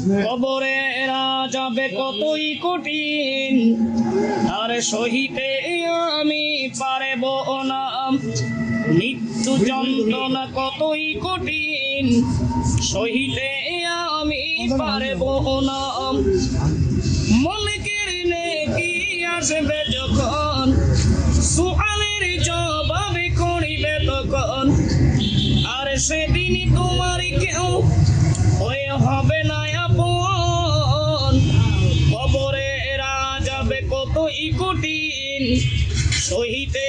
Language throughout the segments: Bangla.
কবরে এরা যাবে কতই কঠিন, আর সহিতে আমি পারব না। মৃত্যু যন্ত্রণা কতই কঠিন, সহিতে আমি পারব না। মনকের নেকি আসবে যখন, সুআলের জবাব করিবে তখন, আর সেদিন তোমার কেউ হয়ে হবে না আপন। কবরে এরা যাবে কতই কঠিন, সহিতে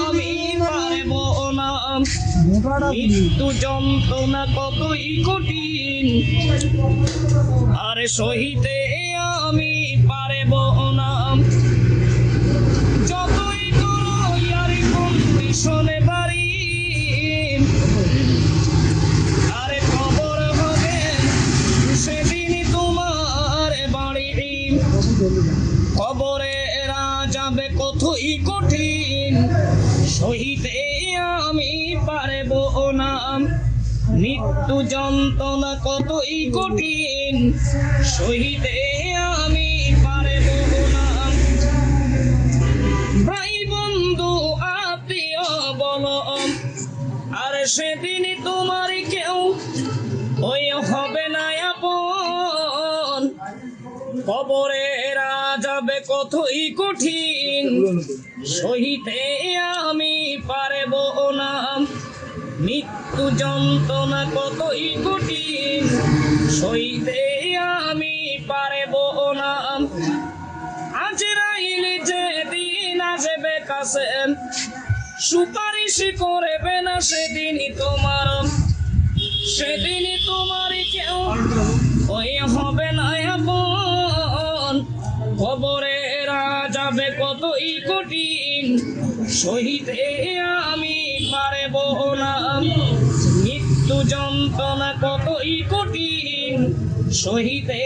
আমি পারব না। মৃত্যু যন্ত্রণা কতই কঠিন, আর সহিতে আমি পারব না। যতই করো ইয়ার কন্ডিশনে বাড়ি, আরে খবর হবে সেদিন তোমার বাড়ি। কবরে এরা যাবে কতই কঠিন, সহিতে আমি পারব না। মৃত্যু যন্ত্রণা কতই কঠিন, সহিতে আমি পারব না। ভাই বন্ধু আত্মীয় বলো, আর সেদিন তোমার কেউ ওই হবে না আপন। কবরে এরা যাবে কতই কঠিন, সহিতে আমি পারব না। মৃত্যু যন্ত্রণা কতই কঠিন, সহিতে আমি পারব না। আজরাইল যেদিন আসবে কাছে, সুপারিশ করবে না সেদিনই তোমার। সেদিনই তোমার কেউ ওই হবে না আপন। কবরে এরা যাবে কতই কঠিন, সহিতে আমি পারব না। মৃত্যু যন্ত্রণা কতই কঠিন, সহিতে